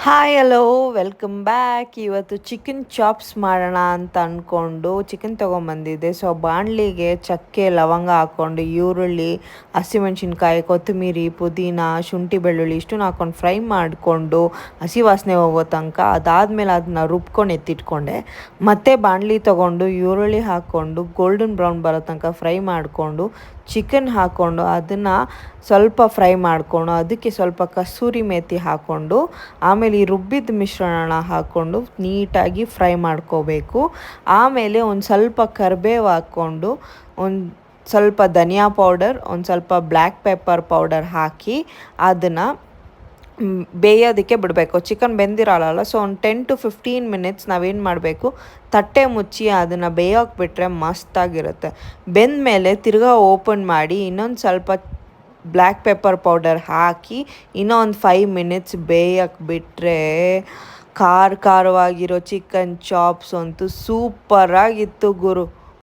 Hi hello welcome back. ಇವತ್ತು chicken chops ಮಾಡೋಣ ಅಂತ ಅಂದ್ಕೊಂಡು ಚಿಕನ್ ತೊಗೊಂಬಂದಿದ್ದೆ. ಸೊ ಬಾಣಲಿಗೆ ಚಕ್ಕೆ ಲವಂಗ ಹಾಕ್ಕೊಂಡು ಈರುಳ್ಳಿ, ಹಸಿಮೆಣ್ಸಿನ್ಕಾಯಿ, ಕೊತ್ತಂಬರಿ, ಪುದೀನ, ಶುಂಠಿ ಬೆಳ್ಳುಳ್ಳಿ ಇಷ್ಟನ್ನು ಹಾಕ್ಕೊಂಡು ಫ್ರೈ ಮಾಡಿಕೊಂಡು ಹಸಿ ವಾಸನೆ ಹೋಗೋ ತನಕ ಅದಾದಮೇಲೆ ಅದನ್ನ ರುಬ್ಕೊಂಡು ಎತ್ತಿಟ್ಕೊಂಡೆ. ಮತ್ತು ಬಾಣಲಿ ತೊಗೊಂಡು ಈರುಳ್ಳಿ ಹಾಕ್ಕೊಂಡು ಗೋಲ್ಡನ್ ಬ್ರೌನ್ ಬರೋ ತನಕ ಫ್ರೈ ಮಾಡಿಕೊಂಡು ಚಿಕನ್ ಹಾಕ್ಕೊಂಡು ಅದನ್ನು ಸ್ವಲ್ಪ ಫ್ರೈ ಮಾಡಿಕೊಂಡು ಅದಕ್ಕೆ ಸ್ವಲ್ಪ ಕಸೂರಿ ಮೇಥಿ ಹಾಕ್ಕೊಂಡು ಆಮೇಲೆ ಈ ರುಬ್ಬಿದ ಮಿಶ್ರಣ ಹಾಕ್ಕೊಂಡು ನೀಟಾಗಿ ಫ್ರೈ ಮಾಡ್ಕೋಬೇಕು. ಆಮೇಲೆ ಒಂದು ಸ್ವಲ್ಪ ಕರಿಬೇವು ಹಾಕ್ಕೊಂಡು ಒಂದು ಸ್ವಲ್ಪ ಧನಿಯಾ ಪೌಡರ್, ಒಂದು ಸ್ವಲ್ಪ ಬ್ಲ್ಯಾಕ್ ಪೆಪ್ಪರ್ ಪೌಡರ್ ಹಾಕಿ ಅದನ್ನು ಬೇಯೋದಕ್ಕೆ ಬಿಡಬೇಕು. ಚಿಕನ್ ಬೆಂದಿರೋಲ್ಲ, ಸೊ ಒಂದು 10 to 15 ಮಿನಿಟ್ಸ್ ನಾವೇನು ಮಾಡಬೇಕು, ತಟ್ಟೆ ಮುಚ್ಚಿ ಅದನ್ನು ಬೇಯೋಕೆ ಬಿಟ್ಟರೆ ಮಸ್ತಾಗಿರುತ್ತೆ. ಬೆಂದ ಮೇಲೆ ತಿರ್ಗಾ ಓಪನ್ ಮಾಡಿ ಇನ್ನೊಂದು ಸ್ವಲ್ಪ ಬ್ಲ್ಯಾಕ್ ಪೆಪ್ಪರ್ ಪೌಡರ್ ಹಾಕಿ ಇನ್ನೂ ಒಂದು 5 ಮಿನಿಟ್ಸ್ ಬೇಯಕ್ಕೆ ಬಿಟ್ಟರೆ ಖಾರವಾಗಿರೋ ಚಿಕನ್ ಚಾಪ್ಸ್ ಅಂತೂ ಸೂಪರಾಗಿತ್ತು ಗುರು.